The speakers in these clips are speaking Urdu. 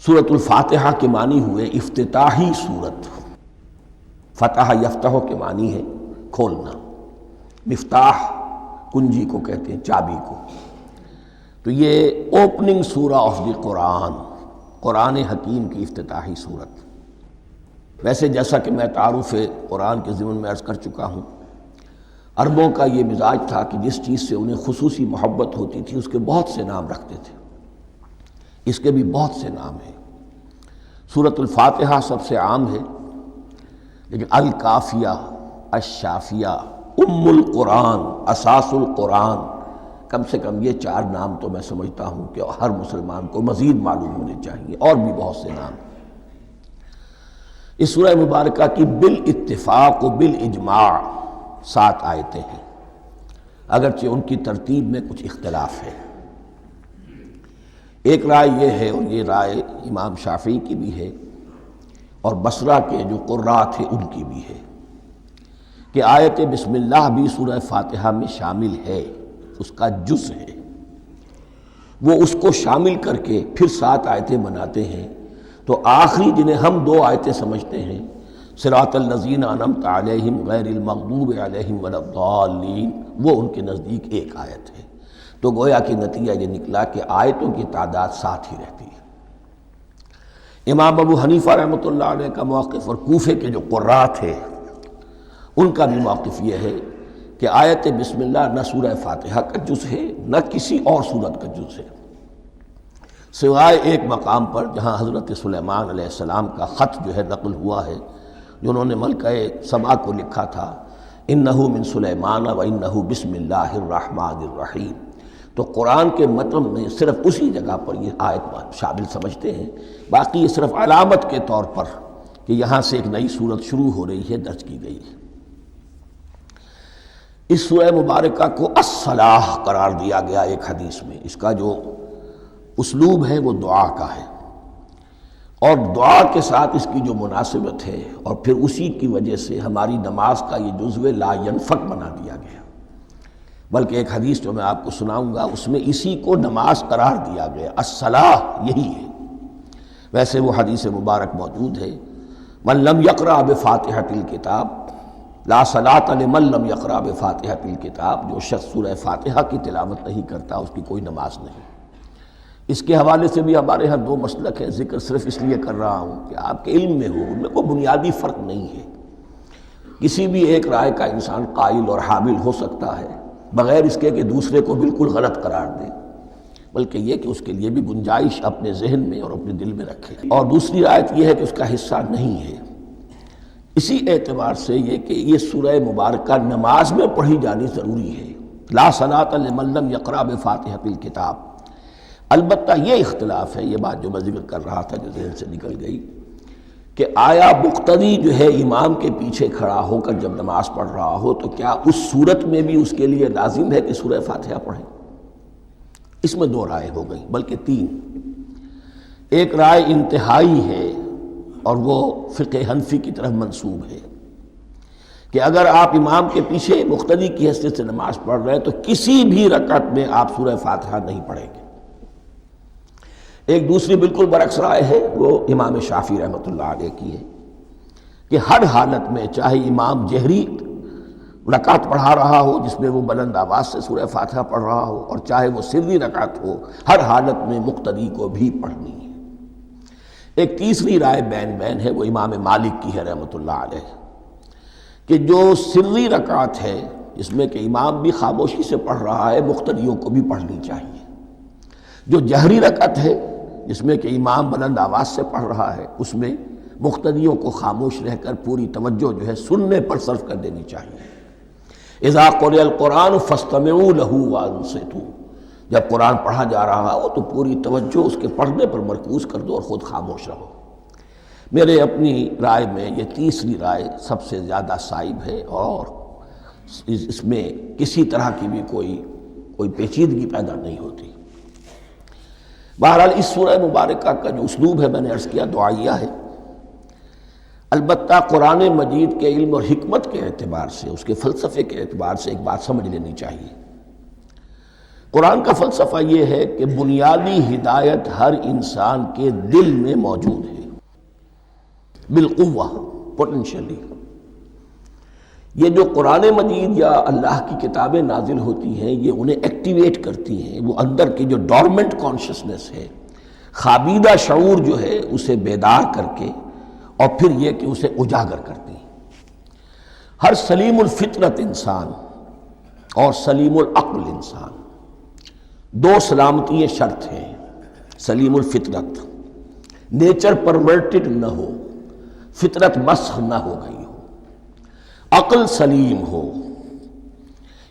سورۃ الفاتحہ کے معنی ہوئے افتتاحی سورت. فتح یفتح کے معنی ہے کھولنا، مفتاح کنجی کو کہتے ہیں، چابی کو. تو یہ اوپننگ سورہ آف دی قرآن، قرآن حکیم کی افتتاحی صورت. ویسے جیسا کہ میں تعارف قرآن کے ضمن میں عرض کر چکا ہوں، عربوں کا یہ مزاج تھا کہ جس چیز سے انہیں خصوصی محبت ہوتی تھی اس کے بہت سے نام رکھتے تھے. اس کے بھی بہت سے نام ہیں. سورۃ الفاتحہ سب سے عام ہے، لیکن الکافیہ، الشافیہ، ام القرآن، اساس القرآن، کم سے کم یہ 4 نام تو میں سمجھتا ہوں کہ ہر مسلمان کو مزید معلوم ہونے چاہیے، اور بھی بہت سے نام. اس سورہ مبارکہ کی بالاتفاق و بالاجماع 7 آیتیں ہیں، اگرچہ ان کی ترتیب میں کچھ اختلاف ہے. ایک رائے یہ ہے، اور یہ رائے امام شافعی کی بھی ہے اور بصرہ کے جو قراء تھے ان کی بھی ہے، کہ آیت بسم اللہ بھی سورہ فاتحہ میں شامل ہے، اس کا جز ہے. وہ اس کو شامل کر کے پھر 7 آیتیں بناتے ہیں. تو آخری جنہیں ہم 2 آیتیں سمجھتے ہیں، صراط الذین انعمت علیہم غیر المغضوب علیہم ولا الضالین، وہ ان کے نزدیک ایک آیت ہے. تو گویا کہ نتیجہ یہ نکلا کہ آیتوں کی تعداد 7 ہی رہتی ہے. امام ابو حنیفہ رحمۃ اللہ علیہ کا موقف اور کوفے کے جو قراء تھے ان کا بھی موقف یہ ہے کہ آیت بسم اللہ نہ سورہ فاتحہ کا جز ہے نہ کسی اور سورت کا جز ہے، سوائے ایک مقام پر جہاں حضرت سلیمان علیہ السلام کا خط جو ہے نقل ہوا ہے، جو انہوں نے ملکہ سبا کو لکھا تھا، انہ من سلیمان و انہ بسم اللہ الرحمن الرحیم. تو قرآن کے متن میں صرف اسی جگہ پر یہ آیت شامل سمجھتے ہیں، باقی یہ صرف علامت کے طور پر کہ یہاں سے ایک نئی سورت شروع ہو رہی ہے درج کی گئی ہے. اس سورہ مبارکہ کو الصلاح قرار دیا گیا ایک حدیث میں. اس کا جو اسلوب ہے وہ دعا کا ہے، اور دعا کے ساتھ اس کی جو مناسبت ہے، اور پھر اسی کی وجہ سے ہماری نماز کا یہ جزو لا ینفک بنا دیا گیا. بلکہ ایک حدیث جو میں آپ کو سناؤں گا اس میں اسی کو نماز قرار دیا گیا، الصلاح یہی ہے. ویسے وہ حدیث مبارک موجود ہے، من لم یقرأ بفاتحۃ الکتاب لا صلاۃ لمن لم یقرأ بفاتحۃ الکتاب. جو شخص سورہ فاتحہ کی تلاوت نہیں کرتا اس کی کوئی نماز نہیں. اس کے حوالے سے بھی ہمارے ہاں 2 مسلک ہیں، ذکر صرف اس لیے کر رہا ہوں کہ آپ کے علم میں ہو، ان میں کوئی بنیادی فرق نہیں ہے. کسی بھی ایک رائے کا انسان قائل اور حامل ہو سکتا ہے بغیر اس کے کہ دوسرے کو بالکل غلط قرار دے، بلکہ یہ کہ اس کے لیے بھی گنجائش اپنے ذہن میں اور اپنے دل میں رکھے. اور دوسری رائے یہ ہے کہ اس کا حصہ نہیں ہے. اسی اعتبار سے یہ کہ یہ سورہ مبارکہ نماز میں پڑھی جانی ضروری ہے، لا صلاۃ لمن لم یقرأ بفاتحۃ الکتاب. البتہ یہ اختلاف ہے، یہ بات جو میں ذکر کر رہا تھا جو ذہن سے نکل گئی، کہ آیا مقتدی جو ہے امام کے پیچھے کھڑا ہو کر جب نماز پڑھ رہا ہو تو کیا اس صورت میں بھی اس کے لیے لازم ہے کہ سورہ فاتحہ پڑھیں؟ اس میں 2 رائے ہو گئی، بلکہ 3. ایک رائے انتہائی ہے اور وہ فقہ حنفی کی طرف منسوب ہے کہ اگر آپ امام کے پیچھے مقتدی کی حیثیت سے نماز پڑھ رہے ہیں تو کسی بھی رکعت میں آپ سورہ فاتحہ نہیں پڑھیں گے. ایک دوسری بالکل برعکس رائے ہے، وہ امام شافعی رحمۃ اللہ علیہ کی ہے کہ ہر حالت میں چاہے امام جہری رکعت پڑھا رہا ہو جس میں وہ بلند آواز سے سورہ فاتحہ پڑھ رہا ہو، اور چاہے وہ سری رکعت ہو، ہر حالت میں مقتدی کو بھی پڑھنی ہے. ایک تیسری رائے بین بین ہے، وہ امام مالک کی ہے رحمۃ اللہ علیہ، کہ جو سری رکعت ہے جس میں کہ امام بھی خاموشی سے پڑھ رہا ہے مقتدیوں کو بھی پڑھنی چاہیے. جو جہری رکعت ہے جس میں کہ امام بلند آواز سے پڑھ رہا ہے اس میں مقتدیوں کو خاموش رہ کر پوری توجہ جو ہے سننے پر صرف کر دینی چاہیے. اذا قرئ القرآن فاستمعوا له وانصتوا. جب قرآن پڑھا جا رہا ہو تو پوری توجہ اس کے پڑھنے پر مرکوز کر دو اور خود خاموش رہو. میرے اپنی رائے میں یہ تیسری رائے سب سے زیادہ صائب ہے، اور اس میں کسی طرح کی بھی کوئی پیچیدگی پیدا نہیں ہوتی. بہرحال اس سورہ مبارکہ کا جو اسلوب ہے میں نے عرض کیا دعائیہ ہے. البتہ قرآن مجید کے علم اور حکمت کے اعتبار سے، اس کے فلسفے کے اعتبار سے ایک بات سمجھ لینی چاہیے. قرآن کا فلسفہ یہ ہے کہ بنیادی ہدایت ہر انسان کے دل میں موجود ہے بالقوہ، پوٹینشلی۔ یہ جو قرآن مجید یا اللہ کی کتابیں نازل ہوتی ہیں یہ انہیں ایکٹیویٹ کرتی ہیں، وہ اندر کی جو ڈورمنٹ کانشسنس ہے، خوابیدہ شعور جو ہے اسے بیدار کر کے، اور پھر یہ کہ اسے اجاگر کرتی ہیں۔ ہر سلیم الفطرت انسان اور سلیم العقل انسان، دو سلامتی شرط ہیں۔ سلیم الفطرت، نیچر پرورٹڈ نہ ہو، فطرت مسخ نہ ہو گئی ہو، عقل سلیم ہو۔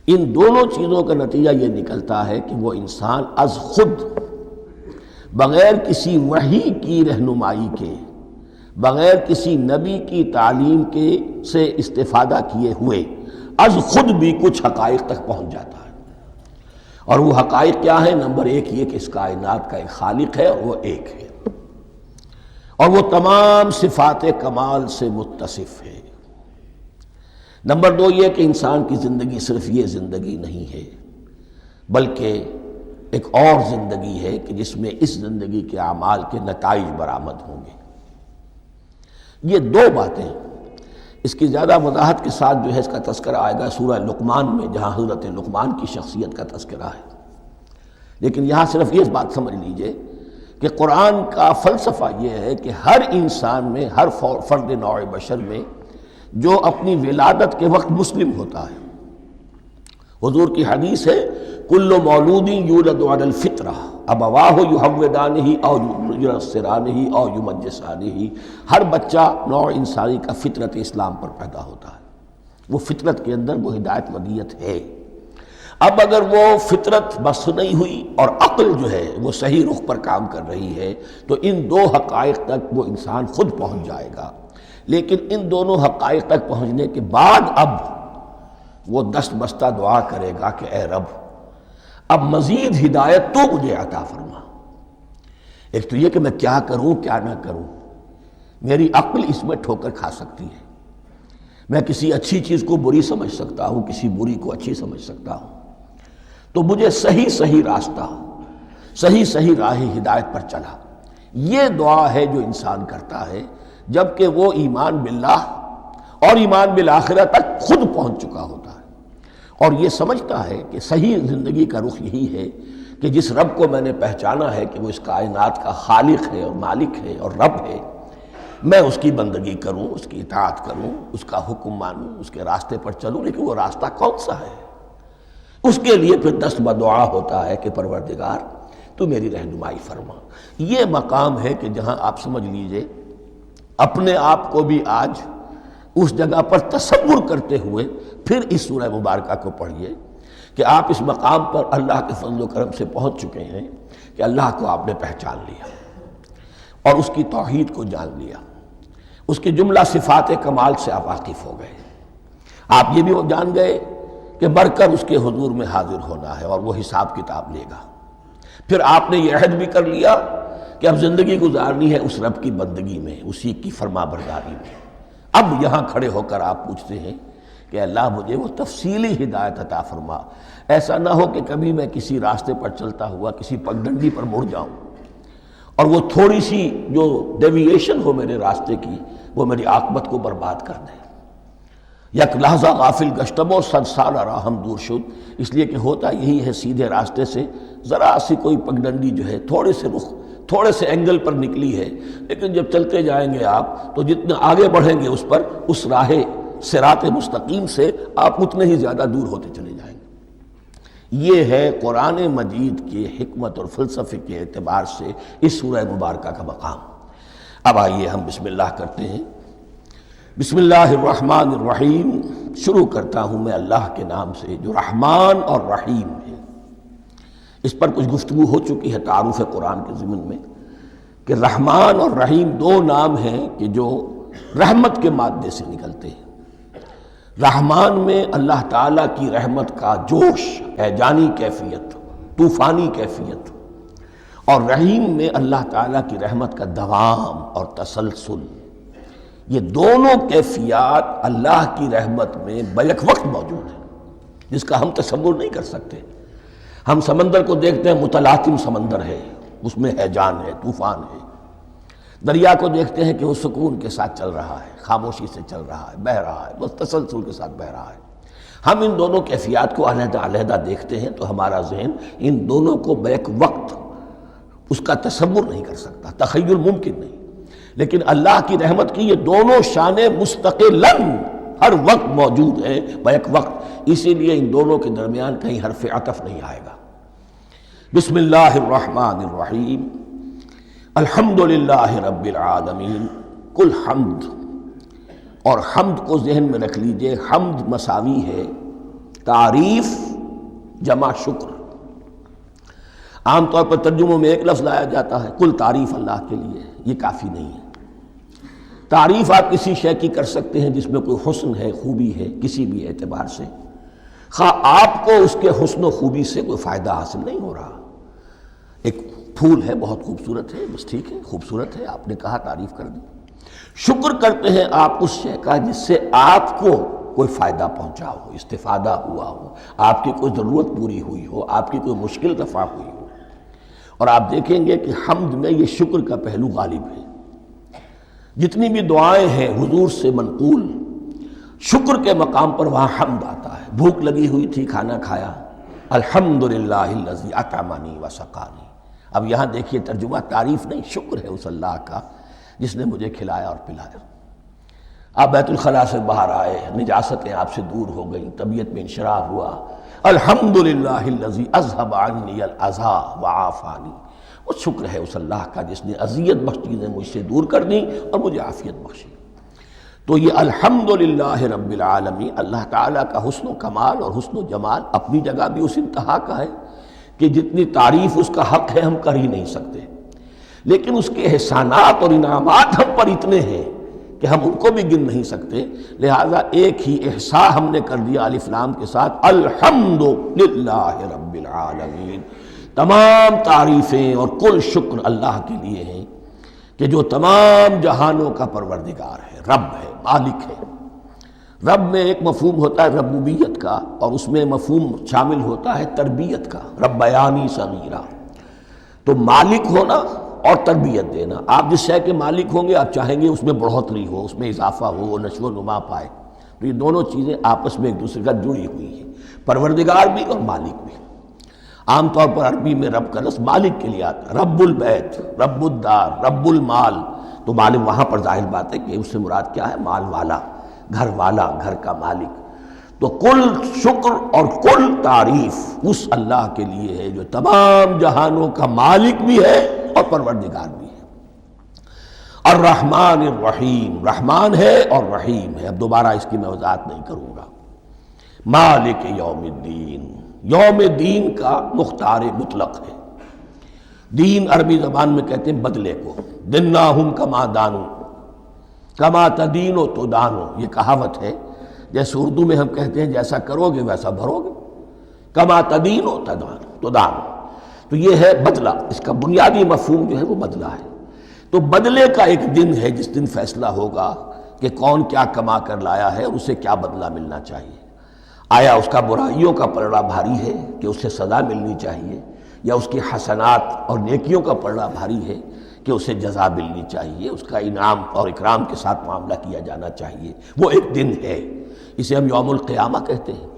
ان دونوں چیزوں کا نتیجہ یہ نکلتا ہے کہ وہ انسان از خود، بغیر کسی وحی کی رہنمائی کے، بغیر کسی نبی کی تعلیم کے سے استفادہ کیے ہوئے، از خود بھی کچھ حقائق تک پہنچ جاتا ہے۔ اور وہ حقائق کیا ہیں؟ نمبر ایک یہ کہ اس کائنات کا ایک خالق ہے اور وہ ایک ہے، اور وہ تمام صفات کمال سے متصف ہے۔ نمبر دو یہ کہ انسان کی زندگی صرف یہ زندگی نہیں ہے، بلکہ ایک اور زندگی ہے کہ جس میں اس زندگی کے اعمال کے نتائج برآمد ہوں گے۔ یہ دو باتیں، اس کی زیادہ وضاحت کے ساتھ جو ہے اس کا تذکرہ آئے گا سورہ لقمان میں، جہاں حضرت لقمان کی شخصیت کا تذکرہ ہے۔ لیکن یہاں صرف یہ بات سمجھ لیجئے کہ قرآن کا فلسفہ یہ ہے کہ ہر انسان میں، ہر فرد نوع بشر میں جو اپنی ولادت کے وقت مسلم ہوتا ہے، حضور کی حدیث ہے کل مولود یولد علی الفطرہ ابواہ یحودانہ او ینصرانہ او یمجسانہ، ہر بچہ نوع انسانی کا فطرت اسلام پر پیدا ہوتا ہے، وہ فطرت کے اندر وہ ہدایت ودیت ہے۔ اب اگر وہ فطرت بس نہیں ہوئی اور عقل جو ہے وہ صحیح رخ پر کام کر رہی ہے تو ان دو حقائق تک وہ انسان خود پہنچ جائے گا۔ لیکن ان دونوں حقائق تک پہنچنے کے بعد اب وہ دست بستہ دعا کرے گا کہ اے رب اب مزید ہدایت تو مجھے عطا فرما۔ ایک تو یہ کہ میں کیا کروں کیا نہ کروں، میری عقل اس میں ٹھوکر کھا سکتی ہے، میں کسی اچھی چیز کو بری سمجھ سکتا ہوں، کسی بری کو اچھی سمجھ سکتا ہوں، تو مجھے صحیح راستہ، صحیح راہ ہدایت پر چلا۔ یہ دعا ہے جو انسان کرتا ہے جبکہ وہ ایمان باللہ اور ایمان بالآخرہ تک خود پہنچ چکا ہوتا ہے، اور یہ سمجھتا ہے کہ صحیح زندگی کا رخ یہی ہے کہ جس رب کو میں نے پہچانا ہے کہ وہ اس کائنات کا خالق ہے اور مالک ہے اور رب ہے، میں اس کی بندگی کروں، اس کی اطاعت کروں، اس کا حکم مانوں، اس کے راستے پر چلوں۔ لیکن وہ راستہ کون سا ہے؟ اس کے لیے پھر دست بدعا ہوتا ہے کہ پروردگار تو میری رہنمائی فرما۔ یہ مقام ہے کہ جہاں آپ سمجھ لیجئے اپنے آپ کو بھی آج اس جگہ پر تصور کرتے ہوئے پھر اس سورہ مبارکہ کو پڑھیے کہ آپ اس مقام پر اللہ کے فضل و کرم سے پہنچ چکے ہیں کہ اللہ کو آپ نے پہچان لیا اور اس کی توحید کو جان لیا، اس کی جملہ صفات کمال سے آپ واقف ہو گئے، آپ یہ بھی جان گئے کہ مر کر اس کے حضور میں حاضر ہونا ہے اور وہ حساب کتاب لے گا۔ پھر آپ نے یہ عہد بھی کر لیا کہ اب زندگی گزارنی ہے اس رب کی بندگی میں، اسی کی فرما برداری میں۔ اب یہاں کھڑے ہو کر آپ پوچھتے ہیں کہ اللہ مجھے وہ تفصیلی ہدایت عطا فرما، ایسا نہ ہو کہ کبھی میں کسی راستے پر چلتا ہوا کسی پگڈنڈی پر مڑ جاؤں اور وہ تھوڑی سی جو ڈیوییشن ہو میرے راستے کی وہ میری عاقبت کو برباد کر دے۔ یک لحظہ غافل گشتم و صد سال راہم دور شد، اس لیے کہ ہوتا یہی ہے سیدھے راستے سے ذرا سی کوئی پگڈنڈی جو ہے تھوڑے سے اینگل پر نکلی ہے، لیکن جب چلتے جائیں گے آپ تو جتنے آگے بڑھیں گے اس پر، اس راہ صراط مستقیم سے آپ اتنے ہی زیادہ دور ہوتے چلے جائیں گے۔ یہ ہے قرآن مجید کی حکمت اور فلسفے کے اعتبار سے اس سورہ مبارکہ کا مقام۔ اب آئیے ہم بسم اللہ کرتے ہیں۔ بسم اللہ الرحمن الرحیم، شروع کرتا ہوں میں اللہ کے نام سے جو رحمان اور رحیم ہے۔ اس پر کچھ گفتگو ہو چکی ہے تعارف قرآن کے ضمن میں کہ رحمان اور رحیم دو نام ہیں کہ جو رحمت کے مادے سے نکلتے ہیں۔ رحمان میں اللہ تعالیٰ کی رحمت کا جوش، ہیجانی کیفیت، طوفانی کیفیت، اور رحیم میں اللہ تعالیٰ کی رحمت کا دوام اور تسلسل۔ یہ دونوں کیفیات اللہ کی رحمت میں بیک وقت موجود ہیں، جس کا ہم تصور نہیں کر سکتے۔ ہم سمندر کو دیکھتے ہیں متلاطم سمندر ہے، اس میں ہیجان ہے، طوفان ہے۔ دریا کو دیکھتے ہیں کہ وہ سکون کے ساتھ چل رہا ہے، خاموشی سے چل رہا ہے، بہہ رہا ہے، بس تسلسل کے ساتھ بہہ رہا ہے۔ ہم ان دونوں کیفیات کو علیحدہ علیحدہ دیکھتے ہیں تو ہمارا ذہن ان دونوں کو بیک وقت اس کا تصور نہیں کر سکتا، تخیل ممکن نہیں۔ لیکن اللہ کی رحمت کی یہ دونوں شانیں مستقلاً ہر وقت موجود ہیں بیک وقت، اسی لیے ان دونوں کے درمیان کہیں حرف عطف نہیں آئے گا۔ بسم اللہ الرحمن الرحیم، الحمد للہ رب العالمین۔ کل حمد، اور حمد کو ذہن میں رکھ لیجئے، حمد مساوی ہے تعریف جمع شکر۔ عام طور پر ترجموں میں ایک لفظ لایا جاتا ہے، کل تعریف اللہ کے لیے، یہ کافی نہیں ہے۔ تعریف آپ کسی شے کی کر سکتے ہیں جس میں کوئی حسن ہے، خوبی ہے، کسی بھی اعتبار سے، خواہ آپ کو اس کے حسن و خوبی سے کوئی فائدہ حاصل نہیں ہو رہا۔ ایک پھول ہے، بہت خوبصورت ہے، بس ٹھیک ہے، خوبصورت ہے، آپ نے کہا، تعریف کر دی۔ شکر کرتے ہیں آپ اس شے کا جس سے آپ کو کوئی فائدہ پہنچا ہو، استفادہ ہوا ہو، آپ کی کوئی ضرورت پوری ہوئی ہو، آپ کی کوئی مشکل رفع ہوئی ہو۔ اور آپ دیکھیں گے کہ حمد میں یہ شکر کا پہلو غالب ہے۔ جتنی بھی دعائیں ہیں حضور سے منقول، شکر کے مقام پر وہاں حمد آتا ہے۔ بھوک لگی ہوئی تھی، کھانا کھایا، الحمدللہ الذی اطعمنی وسقانی۔ اب یہاں دیکھیے ترجمہ تعریف نہیں، شکر ہے اس اللہ کا جس نے مجھے کھلایا اور پلایا۔ آپ بیت الخلاء سے باہر آئے، نجاستیں آپ سے دور ہو گئیں، طبیعت میں انشراح ہوا، الحمدللہ الذی اذھب عنی الاذی وعافانی۔ وہ شکر ہے اس اللہ کا جس نے اذیت بخش چیزیں مجھ سے دور کر دیں اور مجھے عافیت بخشی۔ تو یہ الحمدللہ رب العالمین، اللہ تعالیٰ کا حسن و کمال اور حسن و جمال اپنی جگہ بھی اس انتہا کا ہے کہ جتنی تعریف اس کا حق ہے ہم کر ہی نہیں سکتے، لیکن اس کے احسانات اور انعامات ہم پر اتنے ہیں کہ ہم ان کو بھی گن نہیں سکتے۔ لہٰذا ایک ہی احصاء ہم نے کر دیا الف لام کے ساتھ، الحمدللہ رب العالمین۔ تمام تعریفیں اور کل شکر اللہ کے لیے ہیں کہ جو تمام جہانوں کا پروردگار ہے، رب ہے، مالک ہے۔ رب میں ایک مفہوم ہوتا ہے ربوبیت کا، اور اس میں مفہوم شامل ہوتا ہے تربیت کا، ربیانی صغیرہ۔ تو مالک ہونا اور تربیت دینا، آپ جس شے کے مالک ہوں گے آپ چاہیں گے اس میں بڑھوتری ہو، اس میں اضافہ ہو، وہ نشو و نما پائے۔ تو یہ دونوں چیزیں آپس میں ایک دوسرے کا جڑی ہوئی ہیں، پروردگار بھی اور مالک بھی۔ عام طور پر عربی میں رب کا لفظ مالک کے لیے آتا ہے، رب البیت، رب الدار، رب المال۔ تو مالک وہاں پر ظاہر بات ہے کہ اس سے مراد کیا ہے، مال والا، گھر والا، گھر کا مالک۔ تو کل شکر اور کل تعریف اس اللہ کے لیے ہے جو تمام جہانوں کا مالک بھی ہے اور پروردگار بھی ہے۔ الرحمن الرحیم، رحمان ہے اور رحیم ہے۔ اب دوبارہ اس کی میں وضاحت نہیں کروں گا۔ مالک یوم الدین، یوم دین کا مختار مطلق ہے۔ دین عربی زبان میں کہتے ہیں بدلے کو، دناہم کما دانو، کما تدینو تو دانو، یہ کہاوت ہے۔ جیسے اردو میں ہم کہتے ہیں جیسا کرو گے ویسا بھرو گے، کما تدینو تو دانو، تو یہ ہے بدلہ۔ اس کا بنیادی مفہوم جو ہے وہ بدلہ ہے۔ تو بدلے کا ایک دن ہے جس دن فیصلہ ہوگا کہ کون کیا کما کر لایا ہے اور اسے کیا بدلہ ملنا چاہیے۔ آیا اس کا برائیوں کا پلڑا بھاری ہے کہ اسے سزا ملنی چاہیے، یا اس کی حسنات اور نیکیوں کا پلڑا بھاری ہے کہ اسے جزا ملنی چاہیے، اس کا انعام اور اکرام کے ساتھ معاملہ کیا جانا چاہیے۔ وہ ایک دن ہے، اسے ہم یوم القیامہ کہتے ہیں۔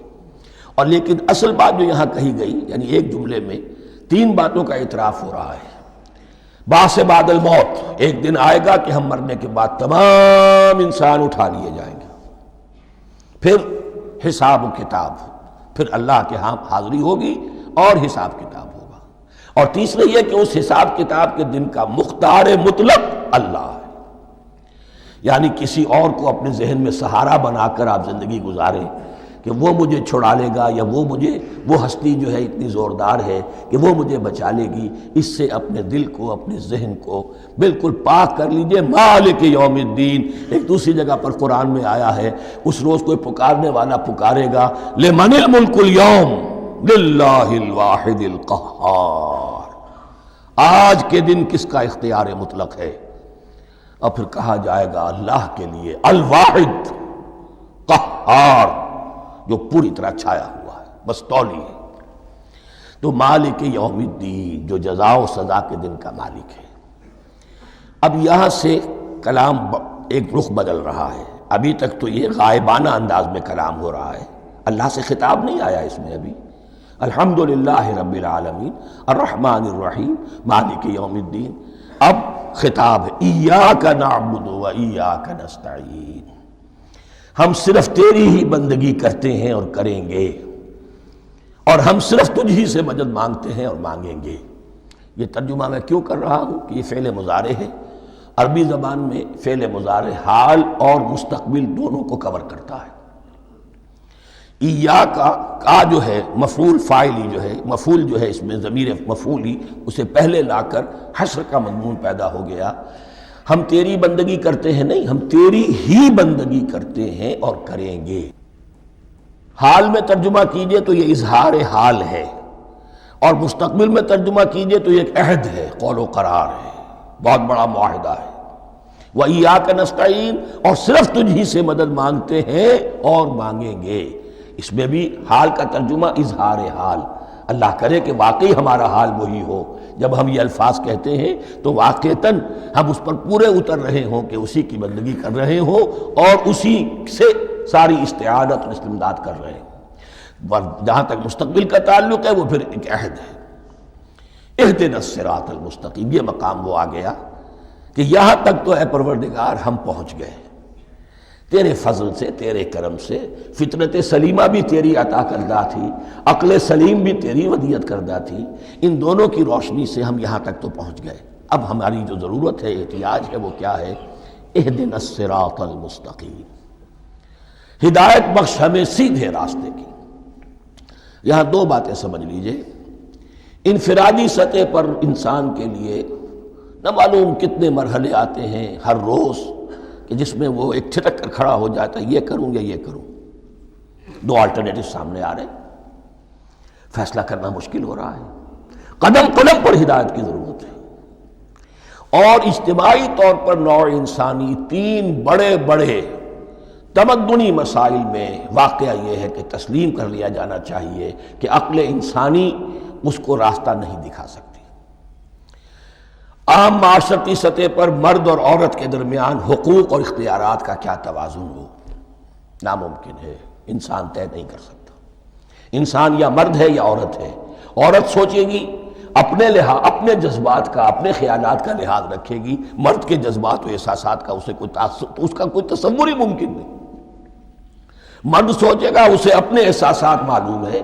اور لیکن اصل بات جو یہاں کہی گئی، یعنی ایک جملے میں تین باتوں کا اعتراف ہو رہا ہے۔ بعث بعد الموت، ایک دن آئے گا کہ ہم مرنے کے بعد تمام انسان اٹھا لیے جائیں گے، پھر حساب و کتاب، پھر اللہ کے ہاں حاضری ہوگی اور حساب کتاب ہوگا۔ اور تیسرے یہ کہ اس حساب کتاب کے دن کا مختار مطلق اللہ ہے، یعنی کسی اور کو اپنے ذہن میں سہارا بنا کر آپ زندگی گزاریں کہ وہ مجھے چھڑا لے گا، یا وہ ہستی جو ہے اتنی زوردار ہے کہ وہ مجھے بچا لے گی، اس سے اپنے دل کو، اپنے ذہن کو بالکل پاک کر لیجئے۔ مالک یوم الدین، ایک دوسری جگہ پر قرآن میں آیا ہے، اس روز کوئی پکارنے والا پکارے گا، لمن الملک اليوم للہ الواحد القہار، آج کے دن کس کا اختیار مطلق ہے؟ اور پھر کہا جائے گا اللہ کے لیے، الواحد قہار، جو پوری طرح چھایا ہوا ہے، بس تولی ہے۔ تو مالک یوم الدین جو جزا و سزا کے دن کا مالک ہے۔ اب یہاں سے کلام ایک رخ بدل رہا ہے۔ ابھی تک تو یہ غائبانہ انداز میں کلام ہو رہا ہے، اللہ سے خطاب نہیں آیا اس میں ابھی۔ الحمدللہ رب العالمین الرحمن الرحیم مالک یوم الدین، اب خطاب ہے ایاک نعبد و ایاک نستعین، ہم صرف تیری ہی بندگی کرتے ہیں اور کریں گے، اور ہم صرف تجھ ہی سے مدد مانگتے ہیں اور مانگیں گے۔ یہ ترجمہ میں کیوں کر رہا ہوں کہ یہ فعل مضارع ہے۔ عربی زبان میں فعل مضارع حال اور مستقبل دونوں کو کور کرتا ہے۔ ایاک کا جو ہے مفعول فاعلی جو ہے، مفعول جو ہے اس میں ضمیر مفعولی اسے پہلے لا کر حشر کا مضمون پیدا ہو گیا۔ ہم تیری بندگی کرتے ہیں نہیں، ہم تیری ہی بندگی کرتے ہیں اور کریں گے۔ حال میں ترجمہ کیجئے تو یہ اظہار حال ہے، اور مستقبل میں ترجمہ کیجئے تو یہ ایک عہد ہے، قول و قرار ہے، بہت بڑا معاہدہ ہے۔ وَإِيَّاكَ نَسْتَعِينُ، اور صرف تجھ ہی سے مدد مانگتے ہیں اور مانگیں گے۔ اس میں بھی حال کا ترجمہ اظہار حال، اللہ کرے کہ واقعی ہمارا حال وہی ہو، جب ہم یہ الفاظ کہتے ہیں تو واقعتاً ہم اس پر پورے اتر رہے ہوں کہ اسی کی بندگی کر رہے ہوں اور اسی سے ساری استعانت اور استمداد کر رہے ہیں۔ جہاں تک مستقبل کا تعلق ہے وہ پھر ایک عہد ہے، اہدنا الصراط المستقیم، یہ مقام وہ آ گیا کہ یہاں تک تو اے پروردگار ہم پہنچ گئے، تیرے فضل سے، تیرے کرم سے۔ فطرت سلیمہ بھی تیری عطا کردہ تھی، عقل سلیم بھی تیری ودیعت کردہ تھی، ان دونوں کی روشنی سے ہم یہاں تک تو پہنچ گئے۔ اب ہماری جو ضرورت ہے، احتیاج ہے، وہ کیا ہے؟ اہدنا الصراط المستقیم، ہدایت بخش ہمیں سیدھے راستے کی۔ یہاں دو باتیں سمجھ لیجئے۔ انفرادی سطح پر انسان کے لیے نہ معلوم کتنے مرحلے آتے ہیں ہر روز کہ جس میں وہ ایک ٹھٹک کر کھڑا ہو جاتا ہے، یہ کروں یا یہ کروں، دو آلٹرنیٹو سامنے آ رہے ہیں، فیصلہ کرنا مشکل ہو رہا ہے، قدم قدم پر ہدایت کی ضرورت ہے۔ اور اجتماعی طور پر نوع انسانی تین بڑے بڑے تمدنی مسائل میں واقعہ یہ ہے کہ تسلیم کر لیا جانا چاہیے کہ عقل انسانی اس کو راستہ نہیں دکھا سکتی۔ عام معاشرتی سطح پر مرد اور عورت کے درمیان حقوق اور اختیارات کا کیا توازن ہو، ناممکن ہے، انسان طے نہیں کر سکتا۔ انسان یا مرد ہے یا عورت ہے۔ عورت سوچے گی اپنے لحاظ، اپنے جذبات کا، اپنے خیالات کا لحاظ رکھے گی، مرد کے جذبات و احساسات کا اس کا کوئی تصور ہی ممکن نہیں۔ مرد سوچے گا اسے اپنے احساسات معلوم ہے،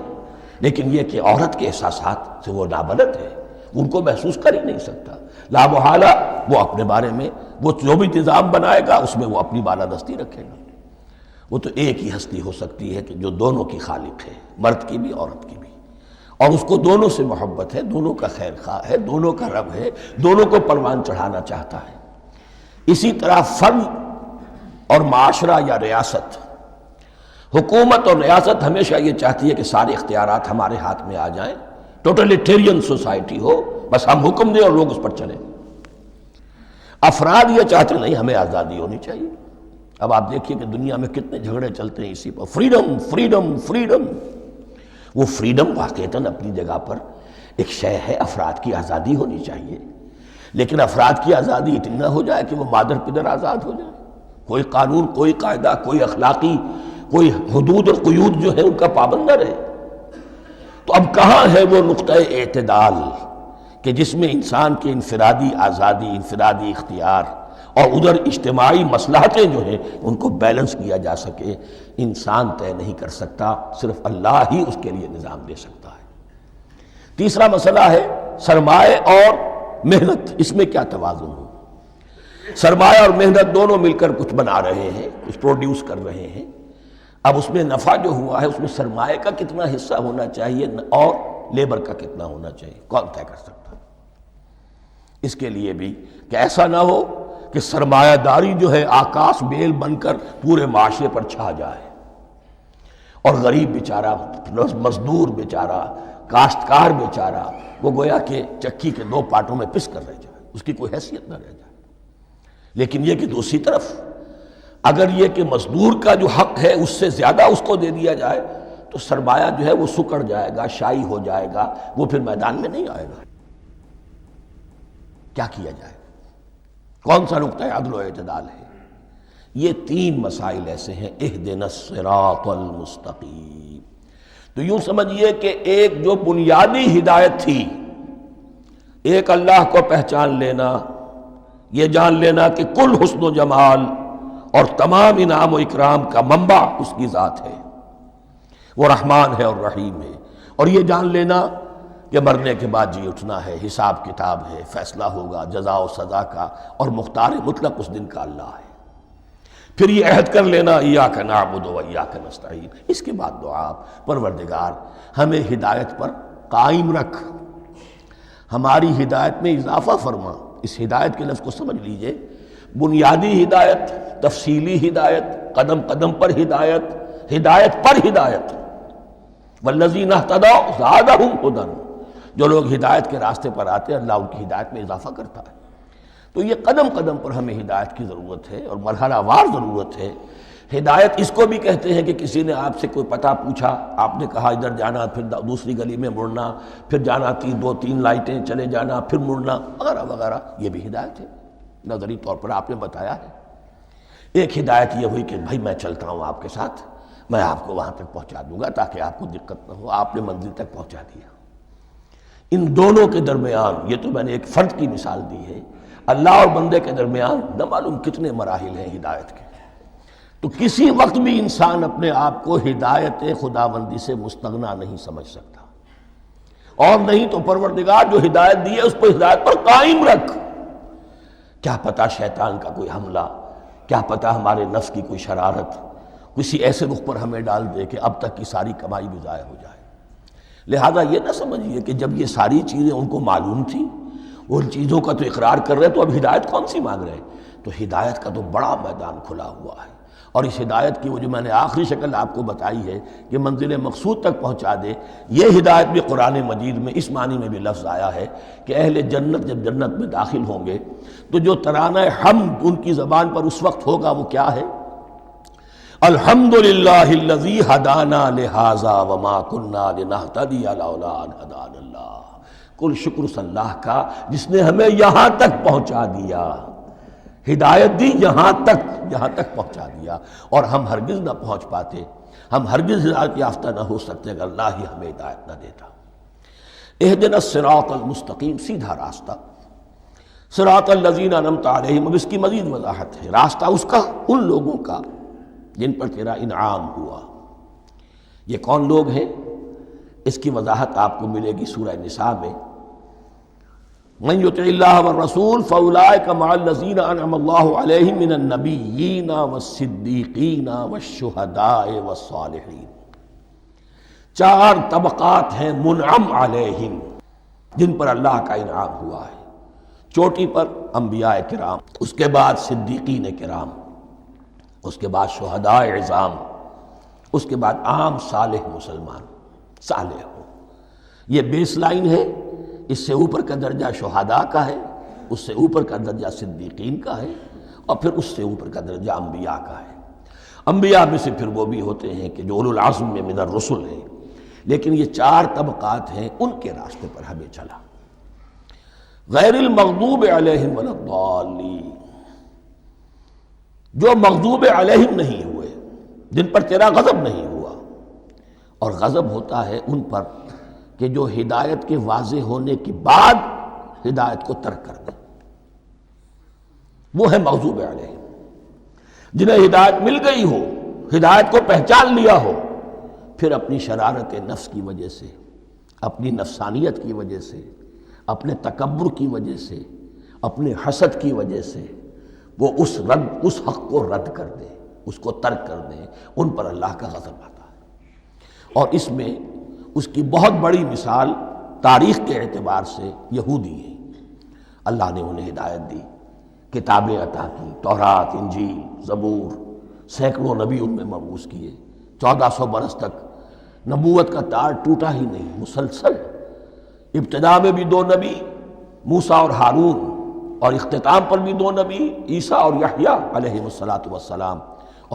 لیکن یہ کہ عورت کے احساسات سے وہ نابلد ہے، ان کو محسوس کر ہی نہیں سکتا۔ لا محالہ وہ اپنے بارے میں وہ جو بھی نظام بنائے گا اس میں وہ اپنی بالادستی رکھے گا۔ وہ تو ایک ہی ہستی ہو سکتی ہے کہ جو دونوں کی خالق ہے، مرد کی بھی عورت کی بھی، اور اس کو دونوں سے محبت ہے، دونوں کا خیر خواہ ہے، دونوں کا رب ہے، دونوں کو پروان چڑھانا چاہتا ہے۔ اسی طرح فرد اور معاشرہ یا ریاست، حکومت اور ریاست ہمیشہ یہ چاہتی ہے کہ سارے اختیارات ہمارے ہاتھ میں آ جائیں، ٹوٹلیٹیرین سوسائٹی ہو، بس ہم حکم دیں اور لوگ اس پر چلیں۔ افراد یہ چاہتے نہیں، ہمیں آزادی ہونی چاہیے۔ اب آپ دیکھیے کہ دنیا میں کتنے جھگڑے چلتے ہیں اسی پر، فریڈم فریڈم فریڈم۔ وہ فریڈم واقعتاً اپنی جگہ پر ایک شے ہے، افراد کی آزادی ہونی چاہیے، لیکن افراد کی آزادی اتنی نہ ہو جائے کہ وہ مادر پدر آزاد ہو جائے، کوئی قانون، کوئی قاعدہ، کوئی اخلاقی کوئی حدود اور قیود جو ہے ان کا پابند نہ رہے۔ تو اب کہاں ہے وہ نقطہ اعتدال کہ جس میں انسان کی انفرادی آزادی، انفرادی اختیار اور ادھر اجتماعی مصلحتیں جو ہیں ان کو بیلنس کیا جا سکے؟ انسان طے نہیں کر سکتا، صرف اللہ ہی اس کے لیے نظام دے سکتا ہے۔ تیسرا مسئلہ ہے سرمایہ اور محنت، اس میں کیا توازن ہو؟ سرمایہ اور محنت دونوں مل کر کچھ بنا رہے ہیں، کچھ پروڈیوس کر رہے ہیں۔ اب اس میں نفع جو ہوا ہے اس میں سرمایہ کا کتنا حصہ ہونا چاہیے اور لیبر کا کتنا ہونا چاہیے، کون طے کر سکتا ہے؟ اس کے لیے بھی کہ ایسا نہ ہو کہ سرمایہ داری جو ہے آکاش بیل بن کر پورے معاشرے پر چھا جائے، اور غریب بیچارہ، مزدور بیچارہ، کاشتکار بیچارہ وہ گویا کہ چکی کے دو پارٹوں میں پس کر رہ جائے، اس کی کوئی حیثیت نہ رہ جائے۔ لیکن یہ کہ دوسری طرف اگر یہ کہ مزدور کا جو حق ہے اس سے زیادہ اس کو دے دیا جائے تو سرمایہ جو ہے وہ سکڑ جائے گا، شائی ہو جائے گا، وہ پھر میدان میں نہیں آئے گا۔ کیا کیا جائے؟ کون سا نقطہ عدل و اعتدال ہے؟ یہ تین مسائل ایسے ہیں، اہدنا الصراط المستقیم۔ تو یوں سمجھیے کہ ایک جو بنیادی ہدایت تھی، ایک اللہ کو پہچان لینا، یہ جان لینا کہ کل حسن و جمال اور تمام انعام و اکرام کا منبع اس کی ذات ہے، وہ رحمان ہے اور رحیم ہے، اور یہ جان لینا کہ مرنے کے بعد جی اٹھنا ہے، حساب کتاب ہے، فیصلہ ہوگا جزا و سزا کا، اور مختار مطلق اس دن کا اللہ ہے۔ پھر یہ عہد کر لینا ایاک نعبد و ایاک نستعین۔ اس کے بعد دعا، پروردگار ہمیں ہدایت پر قائم رکھ، ہماری ہدایت میں اضافہ فرما۔ اس ہدایت کے لفظ کو سمجھ لیجئے، بنیادی ہدایت، تفصیلی ہدایت، قدم قدم پر ہدایت، ہدایت پر ہدایت۔ والذین اہتدوا زادہم ھدی، جو لوگ ہدایت کے راستے پر آتے ہیں اللہ ان کی ہدایت میں اضافہ کرتا ہے۔ تو یہ قدم قدم پر ہمیں ہدایت کی ضرورت ہے اور مرحلہ وار ضرورت ہے۔ ہدایت اس کو بھی کہتے ہیں کہ کسی نے آپ سے کوئی پتہ پوچھا، آپ نے کہا ادھر جانا، پھر دوسری گلی میں مڑنا، پھر جانا دو تین لائٹیں چلے جانا، پھر مڑنا، وغیرہ وغیرہ، یہ بھی ہدایت ہے، نظری طور پر آپ نے بتایا ہے۔ ایک ہدایت یہ ہوئی کہ بھائی میں چلتا ہوں آپ کے ساتھ، میں آپ کو وہاں تک پہنچا دوں گا تاکہ آپ کو دقت نہ ہو، آپ نے منزل تک پہنچا دیا۔ ان دونوں کے درمیان، یہ تو میں نے ایک فرد کی مثال دی ہے، اللہ اور بندے کے درمیان نہ معلوم کتنے مراحل ہیں ہدایت کے۔ تو کسی وقت بھی انسان اپنے آپ کو ہدایت خداوندی سے مستغنا نہیں سمجھ سکتا، اور نہیں تو پروردگار جو ہدایت دی ہے اس پر ہدایت پر قائم رکھ۔ کیا پتہ شیطان کا کوئی حملہ، کیا پتہ ہمارے نفس کی کوئی شرارت کسی ایسے رخ پر ہمیں ڈال دے کہ اب تک کی ساری کمائی بھی ضائع ہو جائے۔ لہذا یہ نہ سمجھیے کہ جب یہ ساری چیزیں ان کو معلوم تھیں، وہ ان چیزوں کا تو اقرار کر رہے تو اب ہدایت کون سی مانگ رہے ہیں؟ تو ہدایت کا تو بڑا میدان کھلا ہوا ہے، اور اس ہدایت کی وہ جو میں نے آخری شکل آپ کو بتائی ہے کہ منزل مقصود تک پہنچا دے، یہ ہدایت بھی قرآن مجید میں اس معنی میں بھی لفظ آیا ہے کہ اہل جنت جب جنت میں داخل ہوں گے تو جو ترانہ حمد ان کی زبان پر اس وقت ہوگا وہ کیا ہے؟ الحمدللہ الذی ہدانا لہذا وما کنا لنہتدی لولا ان ہدانا اللہ۔ کل شکر اس اللہ کا جس نے ہمیں یہاں تک پہنچا دیا، ہدایت دی یہاں تک پہنچا دیا، اور ہم ہرگز نہ پہنچ پاتے، ہم ہرگز ہدایت یافتہ نہ ہو سکتے اگر اللہ ہی ہمیں ہدایت نہ دیتا۔ اہدنا الصراط المستقیم، سیدھا راستہ، صراط الذین انعمت علیہم۔ اب اس کی مزید وضاحت ہے، راستہ اس کا ان لوگوں کا جن پر تیرا انعام ہوا۔ یہ کون لوگ ہیں؟ اس کی وضاحت آپ کو ملے گی سورہ نساء میں، من یطع اللہ والرسول فاولئک مع الذین انعم اللہ علیہم من النبیین والصدیقین والشہداء والصالحین۔ چار طبقات ہیں منعم علیہم جن پر اللہ کا انعام ہوا ہے۔ چوٹی پر انبیاء کرام، اس کے بعد صدیقین کرام، اس کے بعد شہداء عظام، اس کے بعد عام صالح مسلمان، صالح ہو۔ یہ بیس لائن ہے، اس سے اوپر کا درجہ شہداء کا ہے، اس سے اوپر کا درجہ صدیقین کا ہے، اور پھر اس سے اوپر کا درجہ انبیاء کا ہے۔ انبیاء میں سے پھر وہ بھی ہوتے ہیں کہ جو اولو العزم میں من الرسل ہیں، لیکن یہ چار طبقات ہیں، ان کے راستے پر ہمیں چلا۔ غیر المغضوب علیہم ولا الضالین، جو مغضوب علیہم نہیں ہوئے، جن پر تیرا غضب نہیں ہوا، اور غضب ہوتا ہے ان پر کہ جو ہدایت کے واضح ہونے کے بعد ہدایت کو ترک کر دیں، وہ ہے مغضوب علیہم۔ جنہیں ہدایت مل گئی ہو، ہدایت کو پہچان لیا ہو، پھر اپنی شرارت نفس کی وجہ سے، اپنی نفسانیت کی وجہ سے، اپنے تکبر کی وجہ سے، اپنے حسد کی وجہ سے وہ اس حق کو رد کر دیں، اس کو ترک کر دیں، ان پر اللہ کا غضب آتا ہے۔ اور اس میں اس کی بہت بڑی مثال تاریخ کے اعتبار سے یہودی ہیں۔ اللہ نے انہیں ہدایت دی، کتابیں عطا کی، تورات، انجیل، زبور، سینکڑوں نبی ان میں مبعوث کیے، 1400 برس تک نبوت کا تار ٹوٹا ہی نہیں، مسلسل۔ ابتدا میں بھی 2 نبی، موسیٰ اور ہارون، اور اختتام پر بھی 2 نبی، عیسیٰ اور یحییٰ علیہ الصلاۃ والسلام،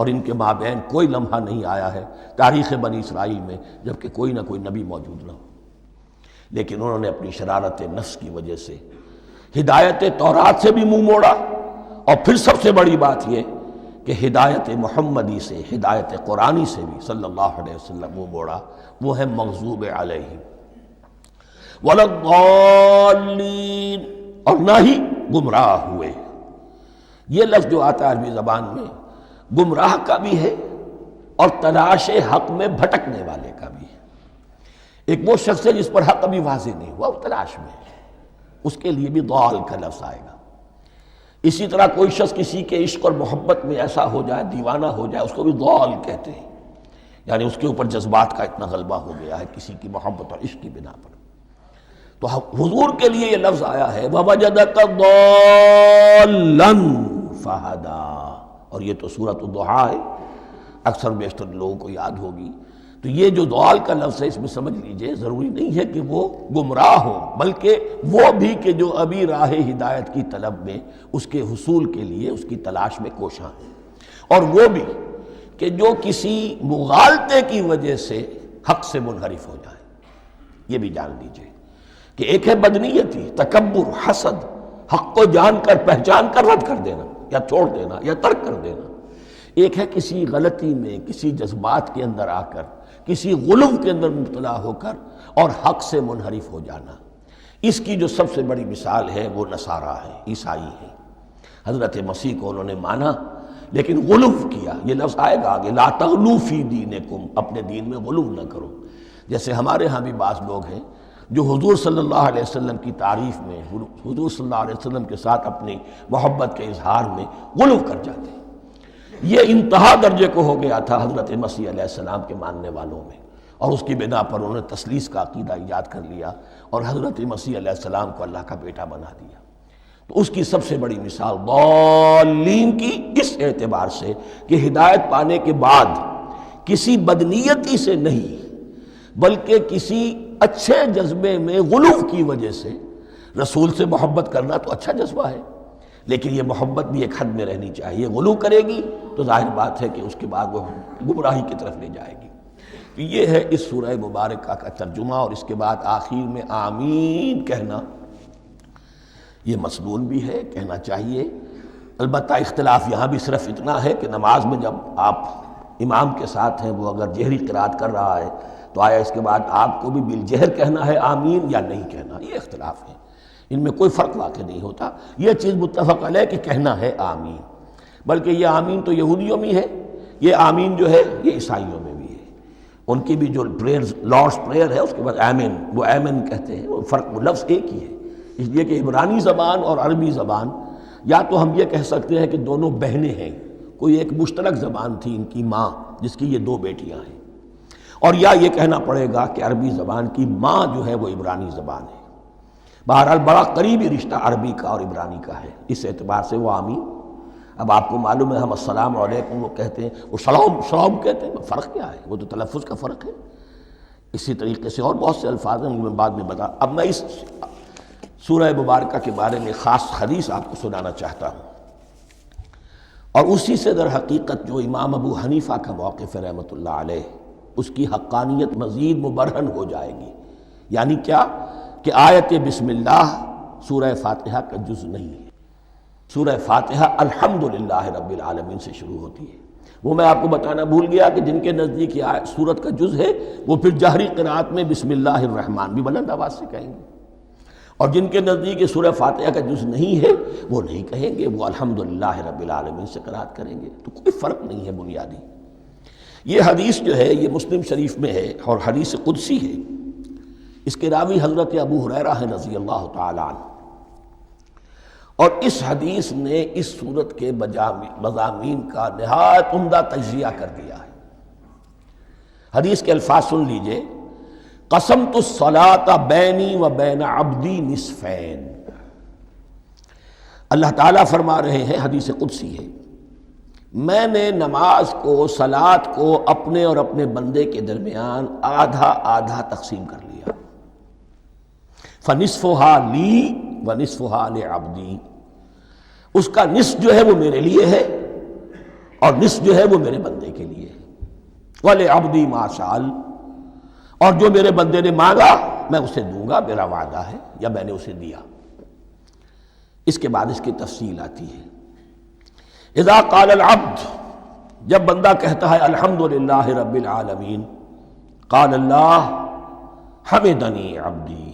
اور ان کے مابین کوئی لمحہ نہیں آیا ہے تاریخ بنی اسرائیل میں جبکہ کوئی نہ کوئی نبی موجود نہ ہو، لیکن انہوں نے اپنی شرارت نفس کی وجہ سے ہدایت تورات سے بھی منہ موڑا، اور پھر سب سے بڑی بات یہ کہ ہدایت محمدی سے، ہدایت قرآنی سے بھی صلی اللہ علیہ وسلم منہ موڑا۔ وہ ہے مغضوب علیہم ولا الضالین، اور نہ ہی گمراہ ہوئے۔ یہ لفظ جو آتا ہے عربی زبان میں گمراہ کا بھی ہے اور تلاش حق میں بھٹکنے والے کا بھی ہے۔ ایک وہ شخص ہے جس پر حق ابھی واضح نہیں ہوا، وہ تلاش میں ہے، اس کے لیے بھی ضال کا لفظ آئے گا۔ اسی طرح کوئی شخص کسی کے عشق اور محبت میں ایسا ہو جائے، دیوانہ ہو جائے، اس کو بھی ضال کہتے ہیں، یعنی اس کے اوپر جذبات کا اتنا غلبہ ہو گیا ہے کسی کی محبت اور عشق کی بنا پر۔ تو حضور کے لیے یہ لفظ آیا ہے وَوَجَدَكَ ضَالًّا فَهَدَىٰ، اور یہ تو سورۃ الضحیٰ ہے، اکثر بیشتر لوگوں کو یاد ہوگی۔ تو یہ جو ضال کا لفظ ہے اس میں سمجھ لیجئے ضروری نہیں ہے کہ وہ گمراہ ہو، بلکہ وہ بھی کہ جو ابھی راہ ہدایت کی طلب میں اس کے حصول کے لیے اس کی تلاش میں کوشاں ہیں، اور وہ بھی کہ جو کسی مغالطے کی وجہ سے حق سے منحرف ہو جائے۔ یہ بھی جان لیجئے کہ ایک ہے بدنیتی، تکبر، حسد، حق کو جان کر پہچان کر رد کر دینا یا چھوڑ دینا یا ترک کر دینا، ایک ہے کسی غلطی میں، کسی جذبات کے اندر آ کر، کسی غلو کے اندر مبتلا ہو کر اور حق سے منحرف ہو جانا۔ اس کی جو سب سے بڑی مثال ہے وہ نصارہ ہے، عیسائی ہے۔ حضرت مسیح کو انہوں نے مانا لیکن غلو کیا، یہ لفظ آئے گا آگے، لا تغلو فی دینکم، اپنے دین میں غلو نہ کرو۔ جیسے ہمارے ہاں بھی بعض لوگ ہیں جو حضور صلی اللہ علیہ وسلم کی تعریف میں، حضور صلی اللہ علیہ وسلم کے ساتھ اپنی محبت کے اظہار میں غلو کر جاتے ہیں۔ یہ انتہا درجے کو ہو گیا تھا حضرت مسیح علیہ السلام کے ماننے والوں میں، اور اس کی بنا پر انہوں نے تثلیث کا عقیدہ ایجاد کر لیا اور حضرت مسیح علیہ السلام کو اللہ کا بیٹا بنا دیا۔ تو اس کی سب سے بڑی مثال ضالین کی اس اعتبار سے کہ ہدایت پانے کے بعد کسی بدنیتی سے نہیں بلکہ کسی اچھے جذبے میں غلو کی وجہ سے، رسول سے محبت کرنا تو اچھا جذبہ ہے لیکن یہ محبت بھی ایک حد میں رہنی چاہیے۔ غلو کرے گی تو ظاہر بات ہے کہ اس کے بعد وہ گمراہی کی طرف لے جائے گی۔ تو یہ ہے اس سورہ مبارکہ کا ترجمہ، اور اس کے بعد آخر میں آمین کہنا یہ مسنون بھی ہے، کہنا چاہیے۔ البتہ اختلاف یہاں بھی صرف اتنا ہے کہ نماز میں جب آپ امام کے ساتھ ہیں، وہ اگر جہری قرات کر رہا ہے تو آیا اس کے بعد آپ کو بھی بالجہر کہنا ہے آمین یا نہیں کہنا، یہ اختلاف ہے، ان میں کوئی فرق واقع نہیں ہوتا۔ یہ چیز متفق علیہ کہ کہنا ہے آمین، بلکہ یہ آمین تو یہودیوں میں ہے، یہ آمین جو ہے یہ عیسائیوں میں بھی ہے۔ ان کی بھی جو پریئر لارڈس پریئر ہے اس کے بعد آمین، وہ آمین کہتے ہیں، وہ فرق، وہ لفظ ایک ہی ہے، اس لیے کہ عبرانی زبان اور عربی زبان یا تو ہم یہ کہہ سکتے ہیں کہ دونوں بہنیں ہیں، کوئی ایک مشترک زبان تھی ان کی ماں جس کی یہ دو بیٹیاں ہیں، اور یا یہ کہنا پڑے گا کہ عربی زبان کی ماں جو ہے وہ عبرانی زبان ہے۔ بہرحال بڑا قریبی رشتہ عربی کا اور عبرانی کا ہے، اس اعتبار سے وہ آمین۔ اب آپ کو معلوم ہے ہم السلام علیکم وہ کہتے ہیں، وہ سلام کہتے ہیں، فرق کیا ہے؟ وہ تو تلفظ کا فرق ہے۔ اسی طریقے سے اور بہت سے الفاظ ہیں، میں بعد میں بتا۔ اب میں اس سورہ مبارکہ کے بارے میں خاص حدیث آپ کو سنانا چاہتا ہوں، اور اسی سے در حقیقت جو امام ابو حنیفہ کا موقف ہے رحمۃ اللہ علیہ، اس کی حقانیت مزید مبرہن ہو جائے گی۔ یعنی کیا کہ آیت بسم اللہ سورہ فاتحہ کا جز نہیں ہے۔ سورہ فاتحہ الحمدللہ رب العالمین سے شروع ہوتی ہے۔ وہ میں آپ کو بتانا بھول گیا کہ جن کے نزدیک یہ سورت کا جز ہے وہ پھر جہری قرات میں بسم اللہ الرحمن بھی بلند آواز سے کہیں گے، اور جن کے نزدیک یہ سورہ فاتحہ کا جز نہیں ہے وہ نہیں کہیں گے، وہ الحمدللہ رب العالمین سے قرات کریں گے۔ تو کوئی فرق نہیں ہے بنیادی۔ یہ حدیث جو ہے یہ مسلم شریف میں ہے اور حدیث قدسی ہے۔ اس کے راوی حضرت ابو ہریرہ ہیں رضی اللہ تعالیٰ عنہ، اور اس حدیث نے اس سورت کے مضامین کا نہایت عمدہ تجزیہ کر دیا ہے۔ حدیث کے الفاظ سن لیجئے، قسمت الصلاۃ بینی و بین عبدی نصفین۔ اللہ تعالیٰ فرما رہے ہیں، حدیث قدسی ہے، میں نے نماز کو، صلاۃ کو اپنے اور اپنے بندے کے درمیان آدھا آدھا تقسیم کر لیا۔ فنصفها لی ونصفها لعبدی، اس کا نصف جو ہے وہ میرے لیے ہے اور نصف جو ہے وہ میرے بندے کے لیے ہے۔ وَلِعَبْدِي مَا سَأَلَ، اور جو میرے بندے نے مانگا میں اسے دوں گا، میرا وعدہ ہے یا میں نے اسے دیا۔ اس کے بعد اس کی تفصیل آتی ہے۔ اذا قال العبد، جب بندہ کہتا ہے الحمدللہ رب العالمین، قال اللہ حمدنی عبدی،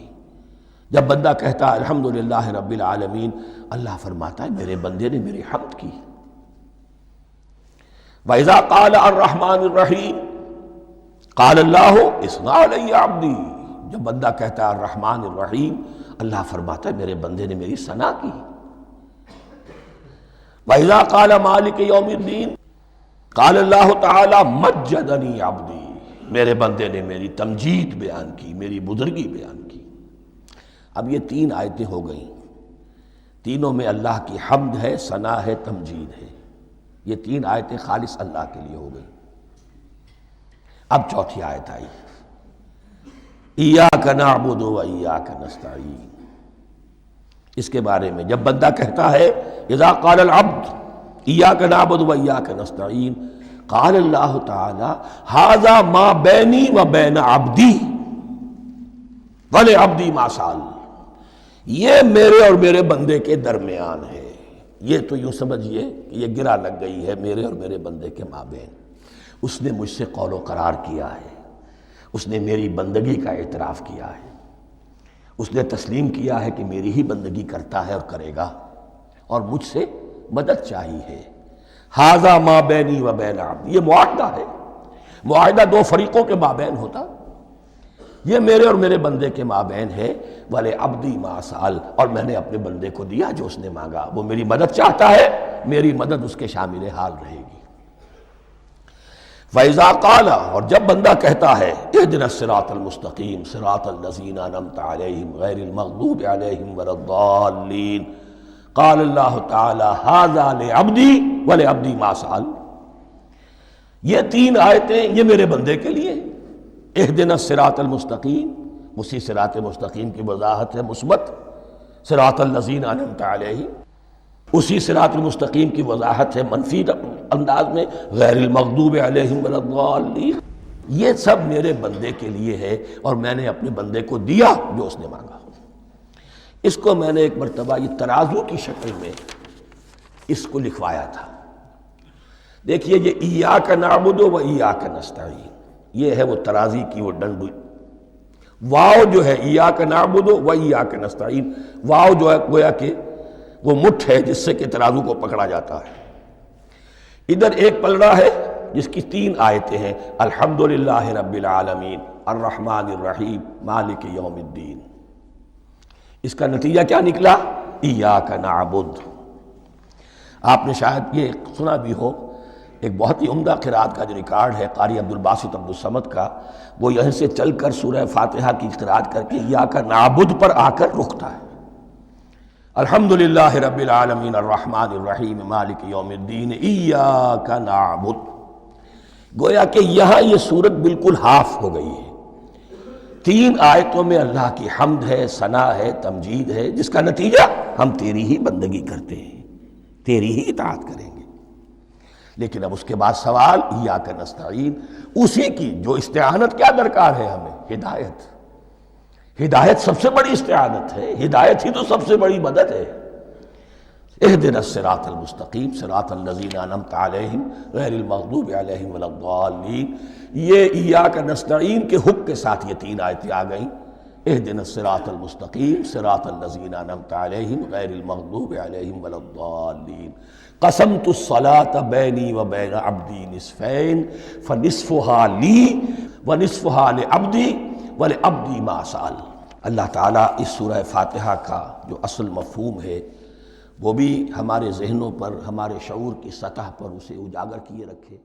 جب بندہ کہتا ہے الحمدللہ رب العالمین، اللہ فرماتا ہے میرے بندے نے میری حمد کی۔ وَإِذَا قَالَ الرَّحْمَنُ الرَّحِيمُ قَالَ اللَّهُ اثْنَى عَلَيَّ عَبْدِي، جب بندہ کہتا ہے الرحمن الرحیم، اللہ فرماتا ہے میرے بندے نے میری ثنا کی۔ وَإِذَا قَالَ مَالِكِ يَوْمِ الدِّينِ قَالَ اللَّهُ تَعَالَى مَجَّدَنِي عَبْدِي، میرے بندے نے میری تمجید بیان کی، میری بزرگی بیان کی۔ اب یہ تین آیتیں ہو گئیں، تینوں میں اللہ کی حمد ہے، ثنا ہے، تمجید ہے۔ یہ تین آیتیں خالص اللہ کے لیے ہو گئیں۔ اب چوتھی آیت آئی، ایاک نعبد و ایاک نستعین۔ اس کے بارے میں جب بندہ کہتا ہے اذا قال العبد ایاک نعبد و ایاک نستعین، قال اللہ تعالی ھذا ما بینی و بین عبدی ولعبدی ما سأل، یہ میرے اور میرے بندے کے درمیان ہے۔ یہ تو یوں سمجھئے کہ یہ گرہ لگ گئی ہے میرے اور میرے بندے کے مابین۔ اس نے مجھ سے قول و قرار کیا ہے، اس نے میری بندگی کا اعتراف کیا ہے، اس نے تسلیم کیا ہے کہ میری ہی بندگی کرتا ہے اور کرے گا، اور مجھ سے مدد چاہیے ہے۔ ھذا ما بینی و بین عبدی، یہ معاہدہ ہے، معاہدہ دو فریقوں کے مابین ہوتا، یہ میرے اور میرے بندے کے مابین ہے۔ وَلِعَبْدِي مَا سَأَلَ، اور میں نے اپنے بندے کو دیا جو اس نے مانگا، وہ میری مدد چاہتا ہے، میری مدد اس کے شامل حال رہے گی۔ فَإِذَا قَالَ، اور جب بندہ کہتا ہے اهْدِنَا الصِّرَاطَ الْمُسْتَقِيمَ صِرَاطَ الَّذِينَ أَنْعَمْتَ عَلَيْهِمْ غَيْرِ الْمَغْضُوبِ عَلَيْهِمْ وَلَا الضَّالِّينَ، قَالَ اللَّهُ تَعَالَى هَذَا لِعَبْدِي وَلِعَبْدِي مَا سَأَلَ۔ یہ تین آیتیں یہ میرے بندے کے لیے، اهْدِنَا الصِّرَاطَ الْمُسْتَقِيمَ، اسی صراط مستقیم کی وضاحت ہے مثبت، صراط الذین انعمت علیہم، اسی صراط المستقیم کی وضاحت ہے منفی انداز میں، غیر المغضوب علیہم ولا الضالین۔ یہ سب میرے بندے کے لیے ہے، اور میں نے اپنے بندے کو دیا جو اس نے مانگا۔ اس کو میں نے ایک مرتبہ یہ ترازو کی شکل میں اس کو لکھوایا تھا۔ دیکھیے یہ ایاک نعبد و ایاک نستعین، یہ ہے وہ ترازی کی وہ ڈنڈی، واو جو ہے ایاک نعبد و ایاک نستعین، واو جو ہے گویا کہ وہ مٹھ ہے جس سے کہ ترازو کو پکڑا جاتا ہے۔ ادھر ایک پلڑا ہے جس کی تین آیتیں ہیں، الحمدللہ رب العالمین الرحمن الرحیم مالک یوم الدین۔ اس کا نتیجہ کیا نکلا؟ ایاک نعبد۔ آپ نے شاید یہ سنا بھی ہو، ایک بہت ہی عمدہ قرات کا جو ریکارڈ ہے قاری عبدالباسط عبدالصمد کا، وہ یہیں سے چل کر سورہ فاتحہ کی قرات کر کے ایاک نعبد پر آ کر رکتا ہے۔ الحمدللہ رب العالمین الرحمن الرحیم مالک یوم الدین ایاک نعبد۔ گویا کہ یہاں یہ صورت بالکل ہاف ہو گئی ہے۔ تین آیتوں میں اللہ کی حمد ہے، ثنا ہے، تمجید ہے، جس کا نتیجہ ہم تیری ہی بندگی کرتے ہیں، تیری ہی اطاعت کریں گے۔ لیکن اب اس کے بعد سوال ایاک نستعین، اسی کی جو استعانت کیا درکار ہے ہمیں؟ ہدایت۔ ہدایت سب سے بڑی استعانت ہے، ہدایت ہی تو سب سے بڑی مدد ہے۔ اهدنا الصراط المستقیم صراط الذین انعمت علیہم غیر المغضوب علیہم ولا الضالین۔ یہ ایاک نستعین کے حق کے ساتھ یہ تین آیتیں آ گئیں، اهدنا الصراط المستقیم صراط الذین انعمت علیہم غیر المغضوب علیہم ولا الضالین۔ قسمت الصلاة بینی و بین عبدی نصفین فنصفها لی ونصفها لعبدی ولعبدی ما سأل۔ اللہ تعالیٰ اس سورہ فاتحہ کا جو اصل مفہوم ہے وہ بھی ہمارے ذہنوں پر، ہمارے شعور کی سطح پر اسے اجاگر کیے رکھے۔